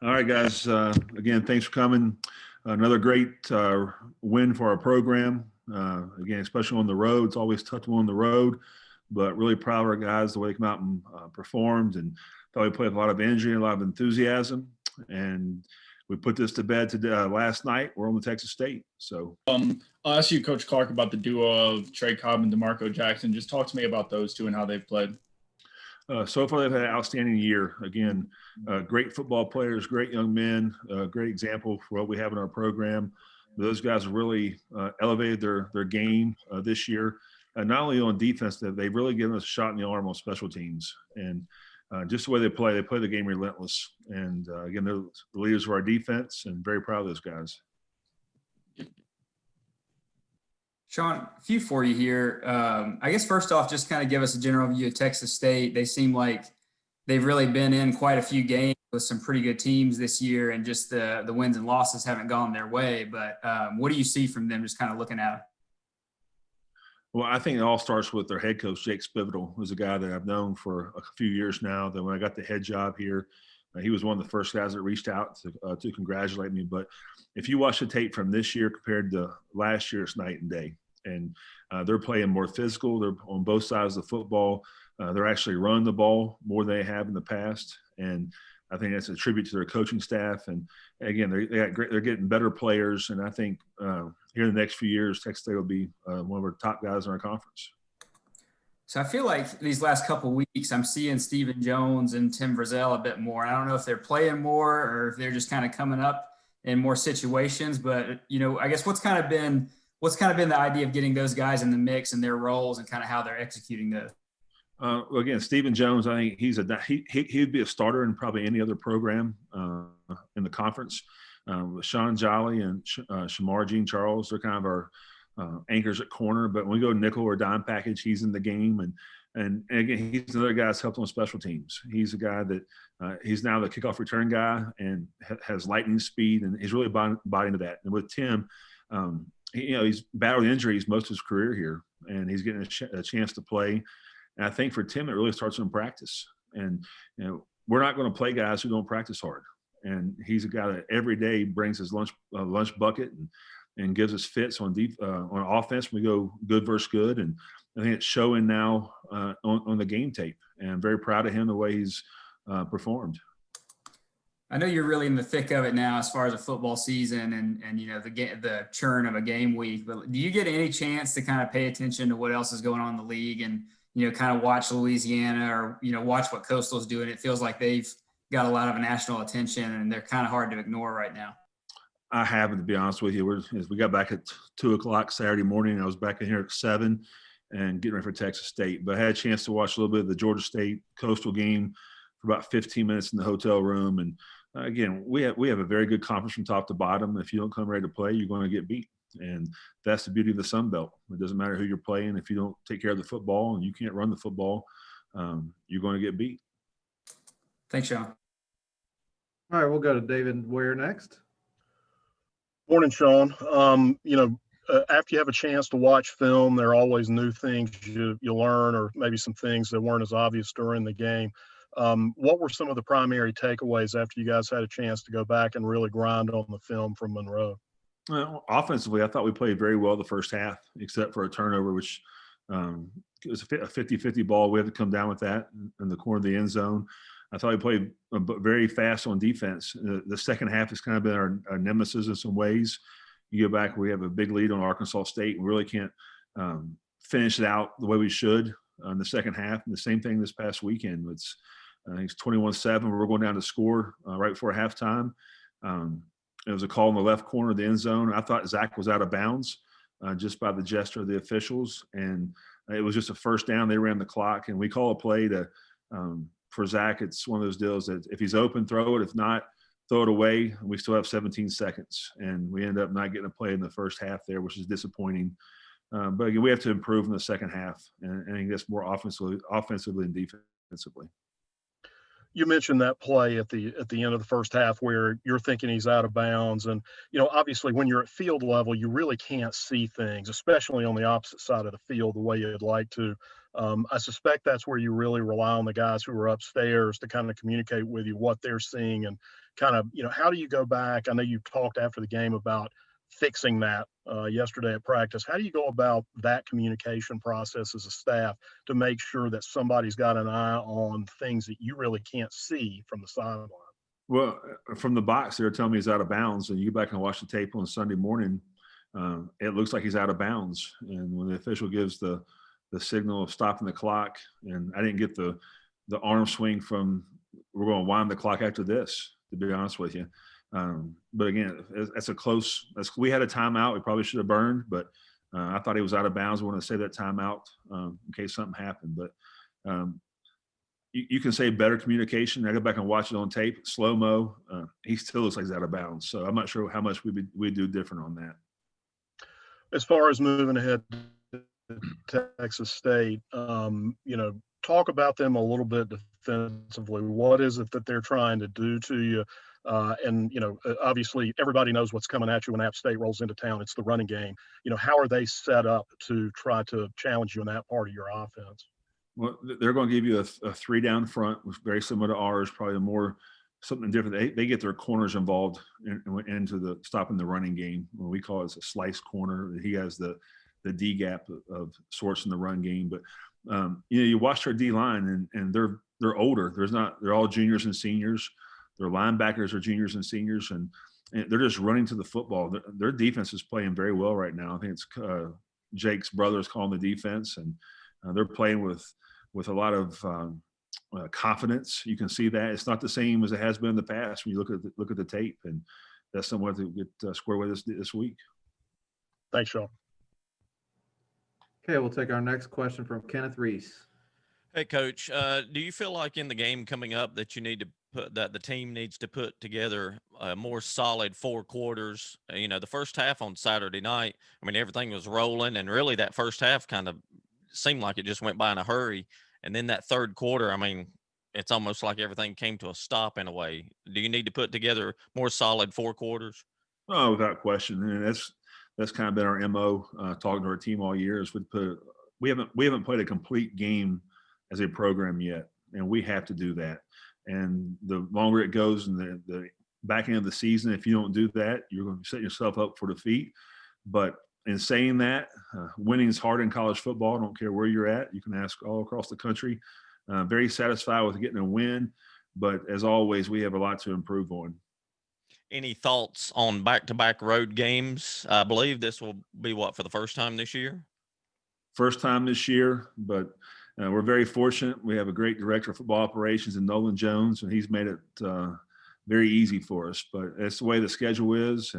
All right, guys. Again, thanks for coming. Another great win for our program. Again, especially on the road. It's always tough to win on the road, but really proud of our guys, the way they come out and performed. And thought we played with a lot of energy and a lot of enthusiasm. And we put this to bed today, last night. We're on the Texas State. So I'll ask you, Coach Clark, about the duo of Trey Cobb and DeMarco Jackson. Just talk to me about those two and how they've played. So far, they've had an outstanding year. Again, great football players, great young men, great example for what we have in our program. Those guys have really elevated their game this year. Not only on defense, they've really given us a shot in the arm on special teams. And just the way they play the game relentless. And again, they're the leaders of our defense, and very proud of those guys. Shawn, a few for you here. I guess first off, just kind of give us a general view of Texas State. They seem like they've really been in quite a few games with some pretty good teams this year, and just the wins and losses haven't gone their way. But what do you see from them just kind of looking at them? Well, I think it all starts with their head coach, Jake Spivital, who's a guy that I've known for a few years now. That when I got the head job here, he was one of the first guys that reached out to congratulate me. But if you watch the tape from this year compared to last year, it's night and day. And they're playing more physical. They're on both sides of the football. They're actually running the ball more than they have in the past. And I think that's a tribute to their coaching staff. And again, they're getting better players. And I think here in the next few years, Texas State will be one of our top guys in our conference. So I feel like these last couple of weeks, I'm seeing Stephen Jones and Tim Frizzell a bit more. I don't know if they're playing more or if they're just kind of coming up in more situations. But, I guess what's kind of been the idea of getting those guys in the mix and their roles and kind of how they're executing those? Again, Stephen Jones, I think he'd be a starter in probably any other program in the conference. Shawn Jolly and Shamar Jean Charles, they're kind of our anchors at corner. But when we go nickel or dime package, he's in the game. And again, he's another guy that's helped on special teams. He's a guy that he's now the kickoff return guy and has lightning speed, and he's really bought into that. And with Tim, he's battled injuries most of his career here, and he's getting a chance to play. And I think for Tim, it really starts in practice. And, we're not going to play guys who don't practice hard. And he's a guy that every day brings his lunch bucket and gives us fits on offense when we go good versus good. And I think it's showing now on the game tape. And I'm very proud of him, the way he's performed. I know you're really in the thick of it now as far as a football season and the churn of a game week, but do you get any chance to kind of pay attention to what else is going on in the league and, kind of watch Louisiana or, watch what Coastal's doing? It feels like they've got a lot of national attention and they're kind of hard to ignore right now. I haven't, to be honest with you. We got back at 2:00 Saturday morning. I was back in here at 7 and getting ready for Texas State, but I had a chance to watch a little bit of the Georgia State Coastal game for about 15 minutes in the hotel room. And again, we have a very good conference from top to bottom. If you don't come ready to play, you're going to get beat. And that's the beauty of the Sun Belt. It doesn't matter who you're playing. If you don't take care of the football and you can't run the football, you're going to get beat. Thanks, Shawn. All right, we'll go to David Ware next. Morning, Shawn. After you have a chance to watch film, there are always new things you learn, or maybe some things that weren't as obvious during the game. What were some of the primary takeaways after you guys had a chance to go back and really grind on the film from Monroe? Well, offensively, I thought we played very well the first half, except for a turnover, which it was a 50-50 ball. We had to come down with that in the corner of the end zone. I thought we played very fast on defense. The second half has kind of been our nemesis in some ways. You go back, we have a big lead on Arkansas State. We really can't finish it out the way we should in the second half. And the same thing this past weekend. I think it's 21-7. We're going down to score right before halftime. It was a call in the left corner of the end zone. I thought Zach was out of bounds just by the gesture of the officials. And it was just a first down. They ran the clock. And we call a play for Zach. It's one of those deals that if he's open, throw it. If not, throw it away. We still have 17 seconds. And we end up not getting a play in the first half there, which is disappointing. But again, we have to improve in the second half. And I think that's more offensively and defensively. You mentioned that play at the end of the first half where you're thinking he's out of bounds. And, obviously when you're at field level, you really can't see things, especially on the opposite side of the field, the way you'd like to. I suspect that's where you really rely on the guys who are upstairs to kind of communicate with you what they're seeing and kind of, how do you go back? I know you talked after the game about fixing that yesterday at practice. How do you go about that communication process as a staff to make sure that somebody's got an eye on things that you really can't see from the sideline? Well, from the box, they're telling me he's out of bounds, and you go back and watch the tape on Sunday morning. It looks like he's out of bounds, and when the official gives the signal of stopping the clock, and I didn't get the arm swing from we're going to wind the clock after this, to be honest with you. But again, that's a close. We had a timeout. We probably should have burned, but I thought he was out of bounds. I wanted to say that timeout in case something happened. But you can say better communication. I go back and watch it on tape, slow mo. He still looks like he's out of bounds. So I'm not sure how much we do different on that. As far as moving ahead to Texas State, talk about them a little bit defensively. What is it that they're trying to do to you? Obviously everybody knows what's coming at you when App State rolls into town. It's the running game. How are they set up to try to challenge you in that part of your offense? Well, they're going to give you a 3 down front, which is very similar to ours, probably more something different. They get their corners involved into the stopping the running game. What we call it a slice corner. He has the D gap of sorts in the run game. But you watch our D line, and they're older. They're all juniors and seniors. Their linebackers are juniors and seniors, and they're just running to the football. Their defense is playing very well right now. I think it's Jake's brother is calling the defense, and they're playing with a lot of confidence. You can see that it's not the same as it has been in the past when you look at the tape, and that's somewhat to get square with this week. Thanks, Shawn. Okay, we'll take our next question from Kenneth Reese. Hey, Coach, do you feel like in the game coming up that the team needs to put together a more solid 4 quarters? The first half on Saturday night, everything was rolling, and really that first half kind of seemed like it just went by in a hurry. And then that third quarter, it's almost like everything came to a stop in a way. Do you need to put together more solid 4 quarters? Oh, without question. And that's kind of been our MO talking to our team all year is we haven't played a complete game as a program yet, and we have to do that. And the longer it goes in the back end of the season, if you don't do that, you're going to set yourself up for defeat. But in saying that, winning is hard in college football. I don't care where you're at. You can ask all across the country. Very satisfied with getting a win, but as always, we have a lot to improve on. Any thoughts on back-to-back road games? I believe this will be for the first time this year? First time this year, but we're very fortunate. We have a great director of football operations in Nolan Jones, and he's made it very easy for us. But that's the way the schedule is.